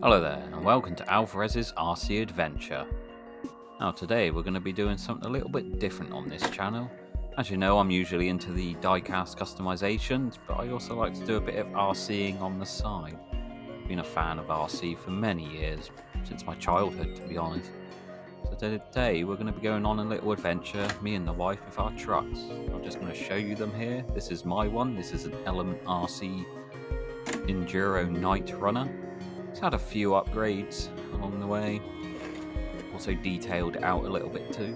Hello there, and welcome to Alvarez's RC Adventure. Now today we're going to be doing something a little bit different on this channel. As you know, I'm usually into the diecast customizations, but I also like to do a bit of RCing on the side. I've been a fan of RC for many years, since my childhood to be honest. So today we're going to be going on a little adventure, me and the wife, with our trucks. I'm just going to show you them here. This is my one. This is an Element RC Enduro Knightrunner. It's had a few upgrades along the way. Also detailed out a little bit too.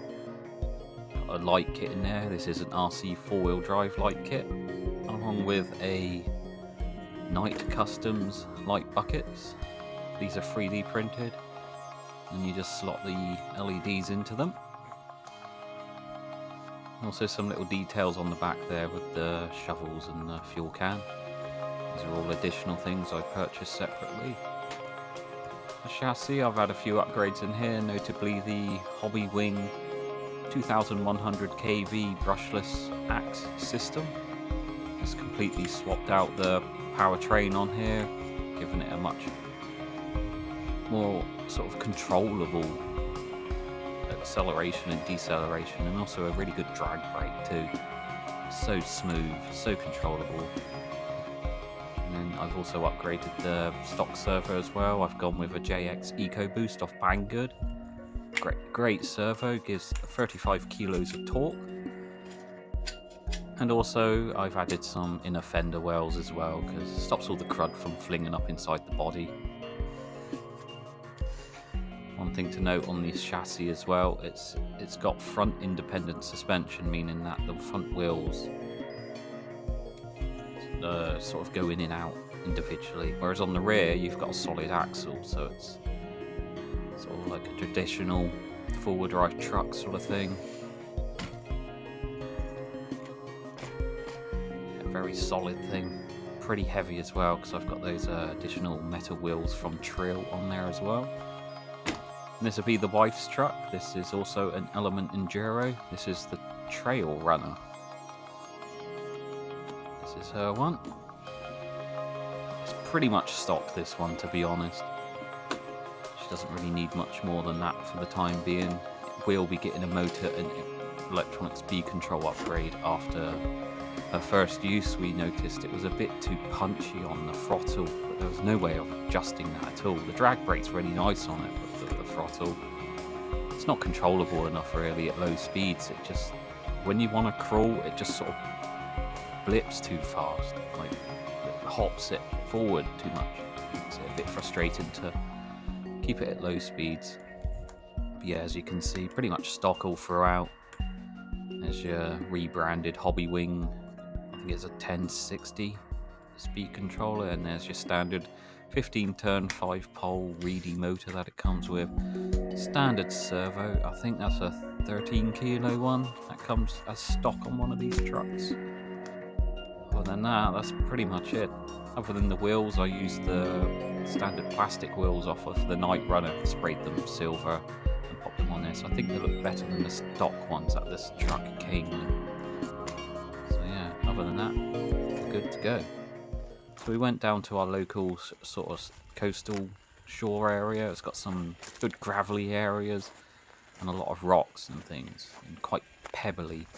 Got a light kit in there. This is an RC 4-wheel drive light kit, along with a Knight Customs light buckets. These are 3D printed, and you just slot the LEDs into them. Also some little details on the back there with the shovels and the fuel can. These are all additional things I purchased separately. The chassis, I've had a few upgrades in here, notably the Hobby Wing 2100 kV brushless axe system. It's completely swapped out the powertrain on here, giving it a much more sort of controllable acceleration and deceleration, and also a really good drag brake too. So smooth, so controllable. And then I've also upgraded the stock servo as well. I've gone with a JX EcoBoost off Banggood. Great servo, gives 35 kilos of torque. And also I've added some inner fender wells as well, because it stops all the crud from flinging up inside the body. One thing to note on this chassis as well, it's got front independent suspension, meaning that the front wheels sort of go in and out individually, whereas on the rear you've got a solid axle, so it's sort of like a traditional four-wheel drive truck sort of thing. A very solid thing, pretty heavy as well, because I've got those additional metal wheels from Trail on there as well. And this will be the wife's truck. This is also an Element Enduro. This is the Trailrunner. This is her one. It's pretty much stock, this one, to be honest. She doesn't really need much more than that for the time being. We'll be getting a motor and electronic speed control upgrade after her first use. We noticed it was a bit too punchy on the throttle, but there was no way of adjusting that at all. The drag brake's really nice on it, but the throttle, it's not controllable enough really at low speeds. It just, when you want to crawl, it just sort of blips too fast, like it hops it forward too much. It's a bit frustrating to keep it at low speeds. But yeah, as you can see, pretty much stock all throughout. There's your rebranded Hobby Wing, I think it's a 1060 speed controller, and there's your standard 15 turn 5 pole reedy motor that it comes with. Standard servo, I think that's a 13 kilo one that comes as stock on one of these trucks. Other than that, that's pretty much it. Other than the wheels, I used the standard plastic wheels off of the Knightrunner, sprayed them silver and popped them on there, so I think they look better than the stock ones that this truck came with. So yeah, other than that, we're good to go. So we went down to our local sort of coastal shore area. It's got some good gravelly areas and a lot of rocks and things, and quite pebbly.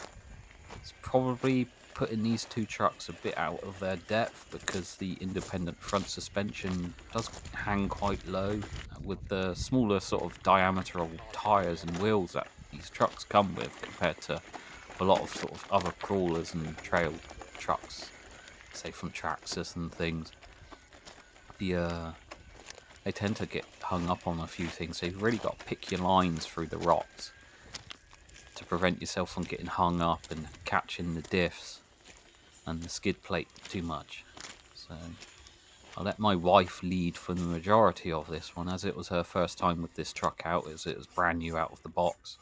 It's probably putting these two trucks a bit out of their depth, because the independent front suspension does hang quite low with the smaller sort of diameter of tyres and wheels that these trucks come with, compared to a lot of sort of other crawlers and trail trucks, say from Traxxas and things. They tend to get hung up on a few things, so you've really got to pick your lines through the rocks to prevent yourself from getting hung up and catching the diffs and the skid plate too much. So I'll let my wife lead for the majority of this one, as it was her first time with this truck out. It was brand new out of the box,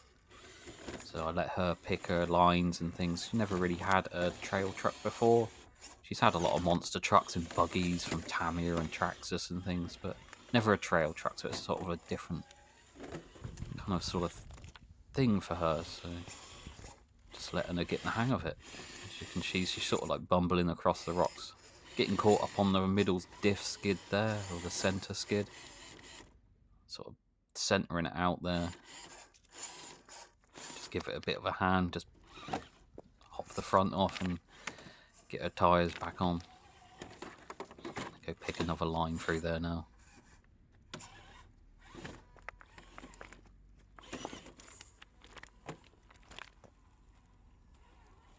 so I let her pick her lines and things. She never really had a trail truck before. She's had a lot of monster trucks and buggies from Tamiya and Traxxas and things, but never a trail truck, so it's sort of a different kind of sort of thing for her. So just letting her get the hang of it. As you can see, she's sort of like bumbling across the rocks, getting caught up on the middle diff skid there, or the center skid. sort of centering it out there. Just give it a bit of a hand, just hop the front off and get her tyres back on. Go pick another line through there now.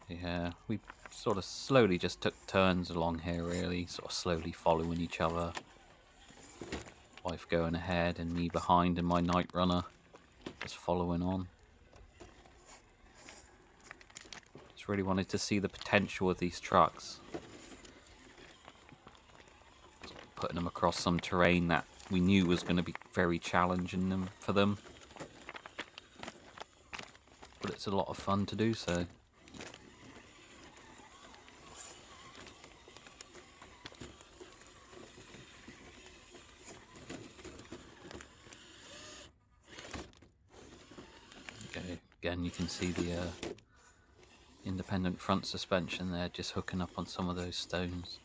Yeah, we sort of slowly just took turns along here, really, sort of slowly following each other. Wife going ahead and me behind, and my Knightrunner just following on. Just really wanted to see the potential of these trucks. Putting them across some terrain that we knew was going to be very challenging for them. But it's a lot of fun to do so. Okay, again you can see the independent front suspension there, just hooking up on some of those stones.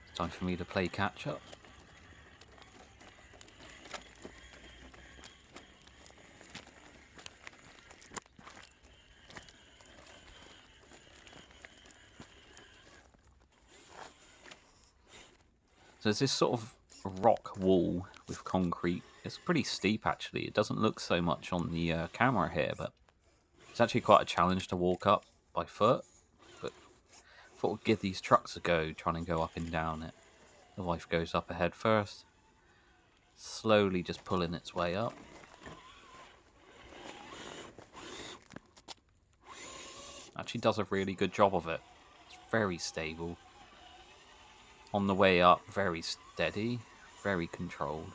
It's time for me to play catch up. So there's this sort of rock wall with concrete. It's pretty steep actually. It doesn't look so much on the camera here, but it's actually quite a challenge to walk up by foot. But I thought we'd give these trucks a go, trying to go up and down it. The wife goes up ahead first, slowly just pulling its way up. Actually does a really good job of it. It's very stable. On the way up, very steady, very controlled.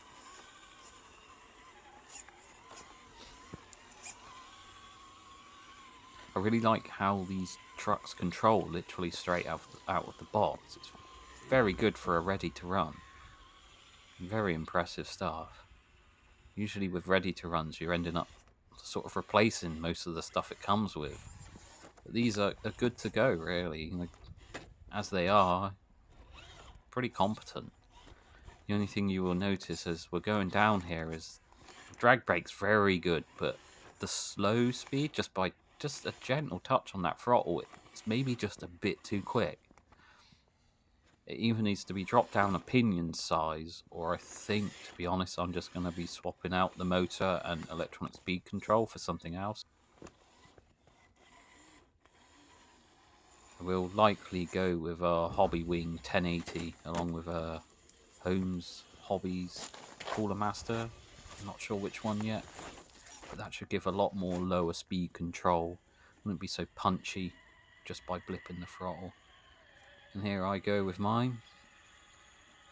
I really like how these trucks control literally straight out of the box. It's very good for a ready to run. Very impressive stuff. Usually with ready to runs, you're ending up sort of replacing most of the stuff it comes with. But these are good to go, really. Like, as they are, pretty competent. The only thing you will notice as we're going down here is drag brake's very good, but the slow speed, just by just a gentle touch on that throttle, it's maybe just a bit too quick. It even needs to be dropped down a pinion size, or I think, to be honest, I'm just going to be swapping out the motor and electronic speed control for something else. We'll likely go with a Hobby Wing 1080 along with a Holmes Hobbies Cooler Master. I'm not sure which one yet, but that should give a lot more lower speed control. Wouldn't be so punchy just by blipping the throttle. And here I go with mine.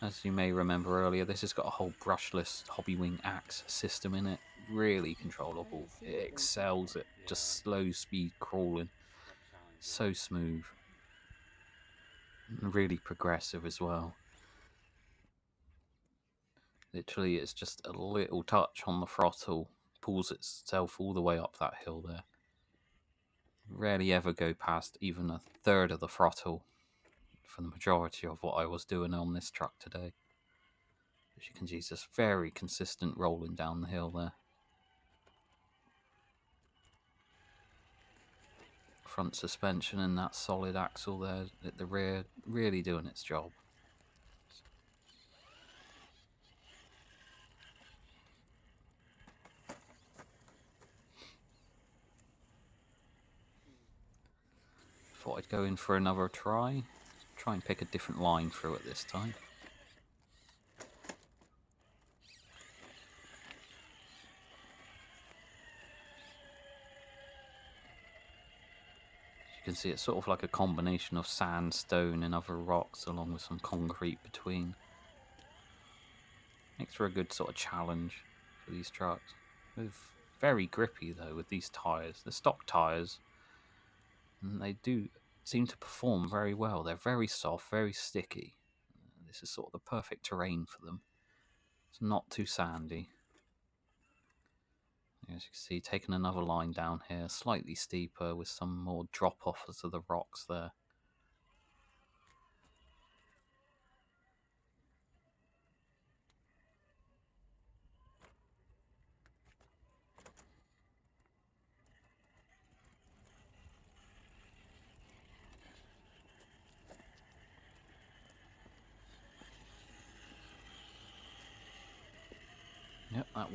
As you may remember earlier, this has got a whole brushless Hobby Wing axe system in it. Really controllable. It excels at just slow speed crawling. So smooth. And really progressive as well. Literally, it's just a little touch on the throttle. Pulls itself all the way up that hill there. Rarely ever go past even a third of the throttle for the majority of what I was doing on this truck today. As you can see, it's just very consistent rolling down the hill there. Front suspension and that solid axle there at the rear really doing its job. Thought I'd go in for another try and pick a different line through it this time. As you can see, it's sort of like a combination of sandstone and other rocks along with some concrete between. Makes for a good sort of challenge for these trucks. Very grippy though with these tyres. The stock tyres, and they do seem to perform very well. They're very soft, very sticky. This is sort of the perfect terrain for them. It's not too sandy. As you can see, taking another line down here, slightly steeper with some more drop-offs of the rocks there.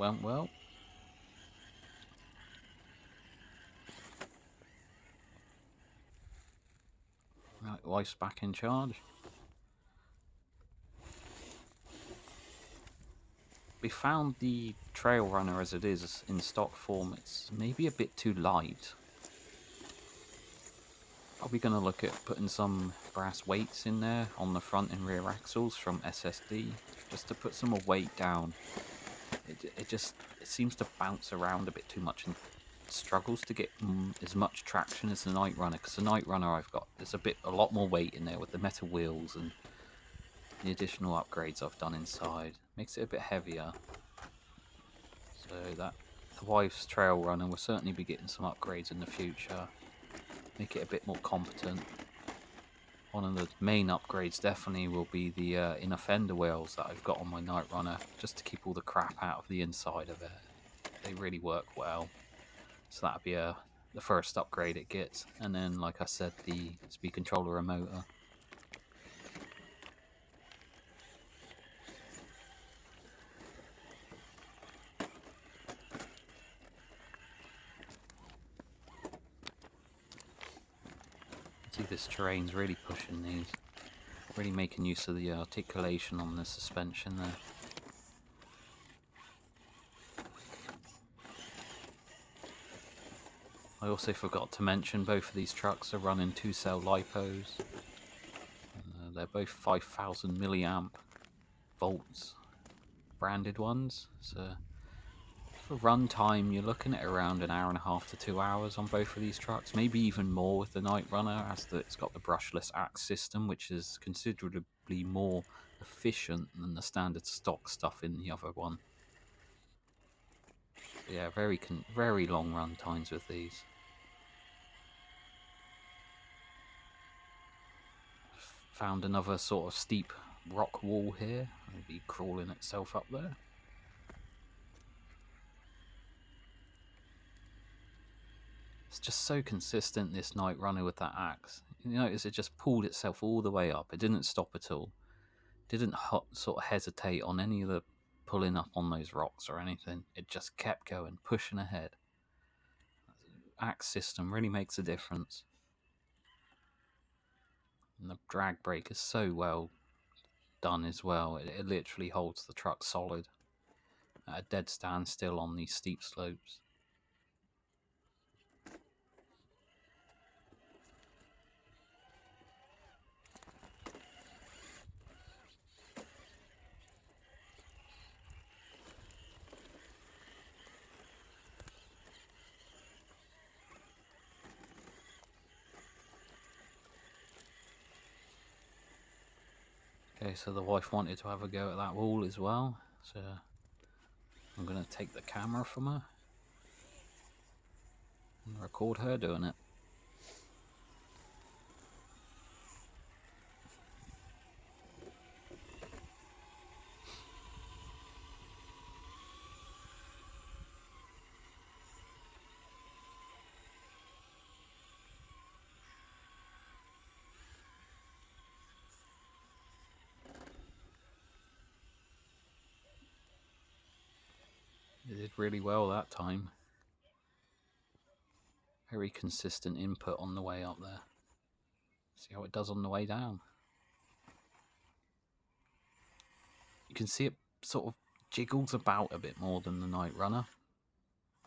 went well. Right, wife's back in charge. We found the Trailrunner as it is in stock form. It's maybe a bit too light. Probably going to look at putting some brass weights in there on the front and rear axles from SSD, just to put some more weight down. It seems to bounce around a bit too much and struggles to get as much traction as the Knightrunner, because the Knightrunner I've got, there's a lot more weight in there with the metal wheels and the additional upgrades I've done inside. Makes it a bit heavier. So that the wife's Trailrunner will certainly be getting some upgrades in the future. Make it a bit more competent. One of the main upgrades definitely will be the inner fender wheels that I've got on my Knightrunner, just to keep all the crap out of the inside of it. They really work well. So that'll be the first upgrade it gets. And then, like I said, the speed controller and motor. See, this terrain's really pushing these. Really making use of the articulation on the suspension there. I also forgot to mention both of these trucks are running 2-cell lipos. They're both 5,000 milliamp volts branded ones. So for run time, you're looking at around an hour and a half to 2 hours on both of these trucks. Maybe even more with the Knightrunner, as it's got the brushless axe system, which is considerably more efficient than the standard stock stuff in the other one. So yeah, very long run times with these. Found another sort of steep rock wall here. Maybe crawling itself up there. It's just so consistent, this Knightrunner with that axe. You notice it just pulled itself all the way up. It didn't stop at all. Didn't sort of hesitate on any of the pulling up on those rocks or anything. It just kept going, pushing ahead. Axe system really makes a difference. And the drag brake is so well done as well. It literally holds the truck solid at a dead standstill on these steep slopes. Okay, so the wife wanted to have a go at that wall as well, so I'm going to take the camera from her and record her doing it. It did really well that time. Very consistent input on the way up there. See how it does on the way down. You can see it sort of jiggles about a bit more than the Knightrunner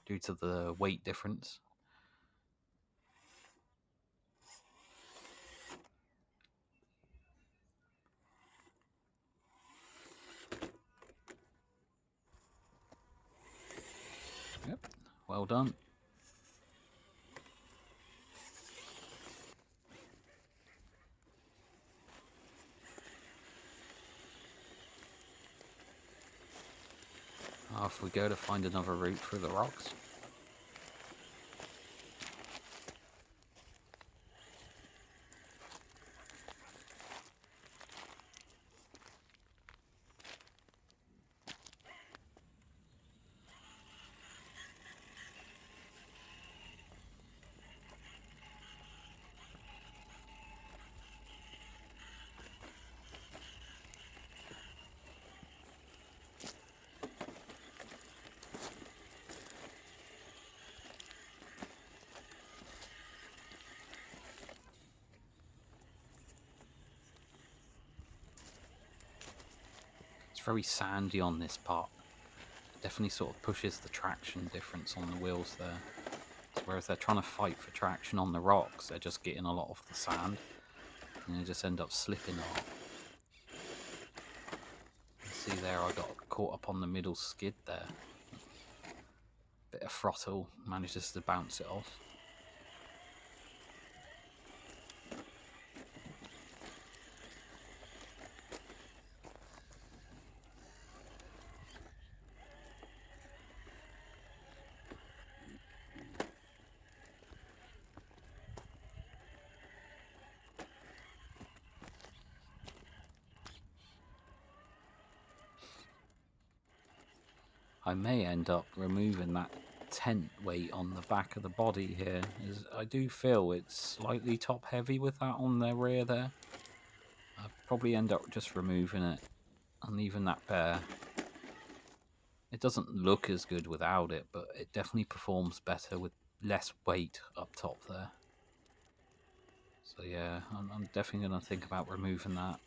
due to the weight difference. Yep, well done. Off we go to find another route through the rocks. very sandy on this part. Definitely sort of pushes the traction difference on the wheels there. So whereas they're trying to fight for traction on the rocks, they're just getting a lot of the sand, and they just end up slipping a lot. See there, I got caught up on the middle skid there. Bit of throttle, manages to bounce it off. I may end up removing that tent weight on the back of the body here, as I do feel it's slightly top heavy with that on the rear there. I'll probably end up just removing it and leaving that bare. It doesn't look as good without it, but it definitely performs better with less weight up top there. So yeah, I'm definitely going to think about removing that.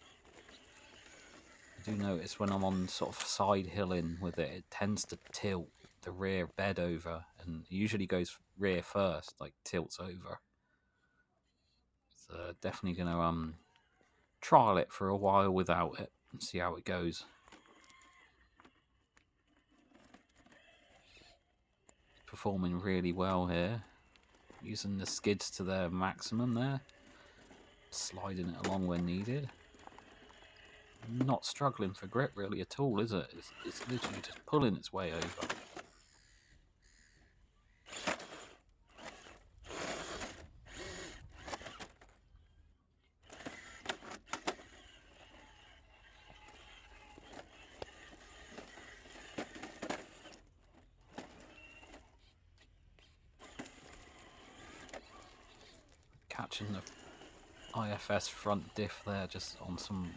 I do notice when I'm on sort of side hilling with it, it tends to tilt the rear bed over, and it usually goes rear first, like tilts over. So definitely going to trial it for a while without it and see how it goes. Performing really well here, using the skids to their maximum there, sliding it along when needed. Not struggling for grip really at all, is it? It's literally just pulling its way over. Catching the IFS front diff there, just on some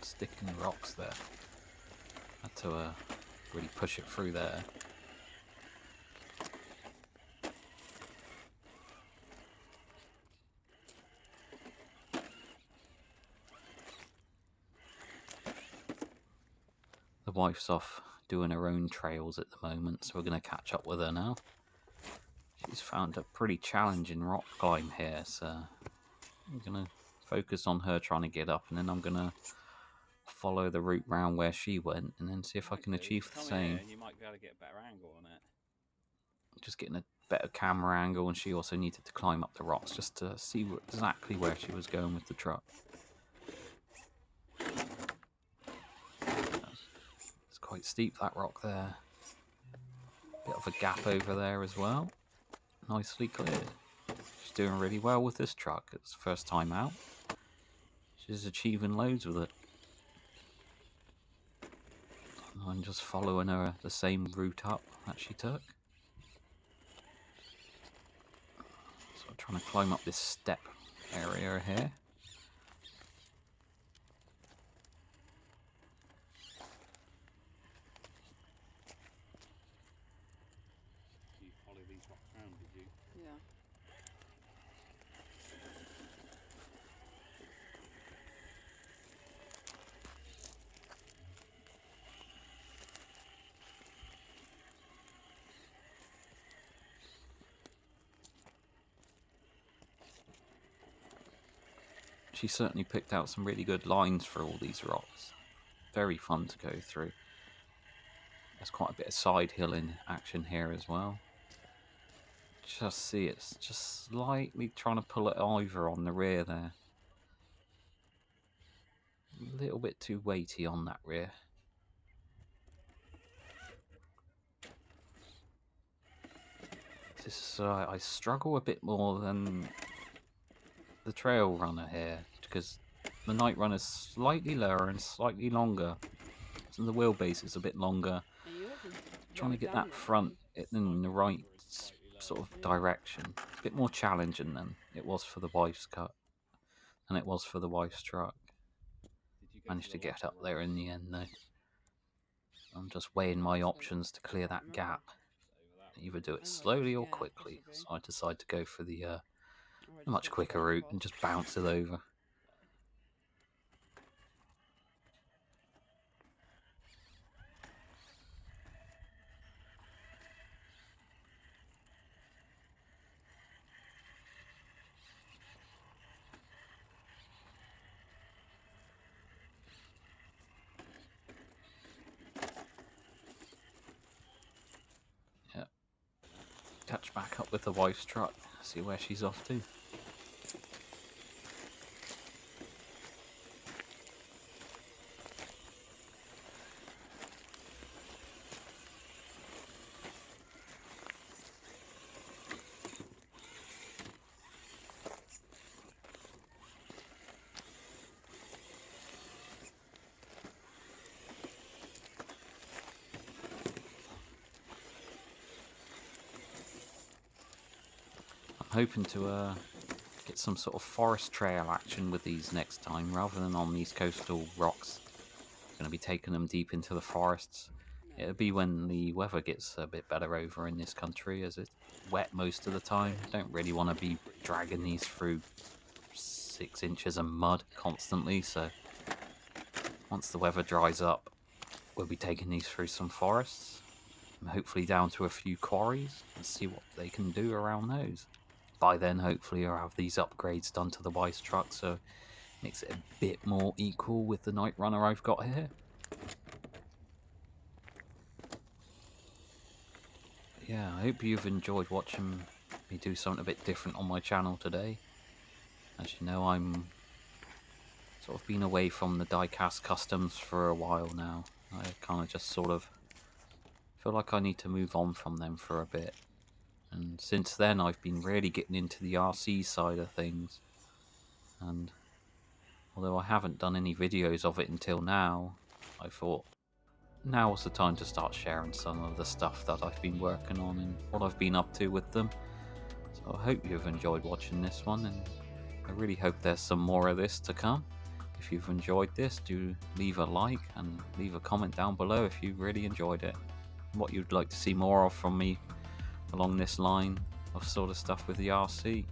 sticking rocks there. Had to really push it through there. The wife's off doing her own trails at the moment, so we're going to catch up with her now. She's found a pretty challenging rock climb here, so I'm going to focus on her trying to get up, and then I'm going to follow the route round where she went, and then see if I can achieve the same. You might be able to get a better angle on it. Just getting a better camera angle, and she also needed to climb up the rocks just to see exactly where she was going with the truck. It's quite steep, that rock there. Bit of a gap over there as well. Nicely cleared. She's doing really well with this truck. It's the first time out. She's achieving loads with it. I'm just following her the same route up that she took. So I'm trying to climb up this step area here. You follow these rocks round, did you? Yeah. She certainly picked out some really good lines for all these rocks. Very fun to go through. There's quite a bit of side hilling action here as well. Just see it's just slightly trying to pull it over on the rear there. A little bit too weighty on that rear. This I struggle a bit more than the Trailrunner here, because the Knightrunner is slightly lower and slightly longer, so the wheelbase is a bit longer. Trying to get that front in the right sort of direction, a bit more challenging than it was for the wife's cut, and it was for the wife's truck. Managed to get up there in the end though. I'm just weighing my options to clear that gap. Either do it slowly or quickly, so I decide to go for the much quicker route and just bounce it over. catch back up with the wife's truck, see where she's off to. Hoping to get some sort of forest trail action with these next time, rather than on these coastal rocks. Going to be taking them deep into the forests. It'll be when the weather gets a bit better over in this country, as it's wet most of the time. Don't really want to be dragging these through 6 inches of mud constantly, so once the weather dries up, we'll be taking these through some forests, and hopefully down to a few quarries, and see what they can do around those. By then, hopefully, I'll have these upgrades done to the Wise truck, so it makes it a bit more equal with the Knightrunner I've got here. But yeah, I hope you've enjoyed watching me do something a bit different on my channel today. As you know, I'm sort of been away from the diecast customs for a while now. I kind of just sort of feel like I need to move on from them for a bit. And since then, I've been really getting into the RC side of things. And although I haven't done any videos of it until now, I thought now was the time to start sharing some of the stuff that I've been working on and what I've been up to with them. So I hope you've enjoyed watching this one, and I really hope there's some more of this to come. If you've enjoyed this, do leave a like and leave a comment down below if you really enjoyed it. What you'd like to see more of from me along this line of sort of stuff with the RC.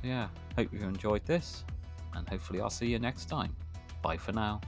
Yeah, hope you enjoyed this, and hopefully I'll see you next time. Bye for now.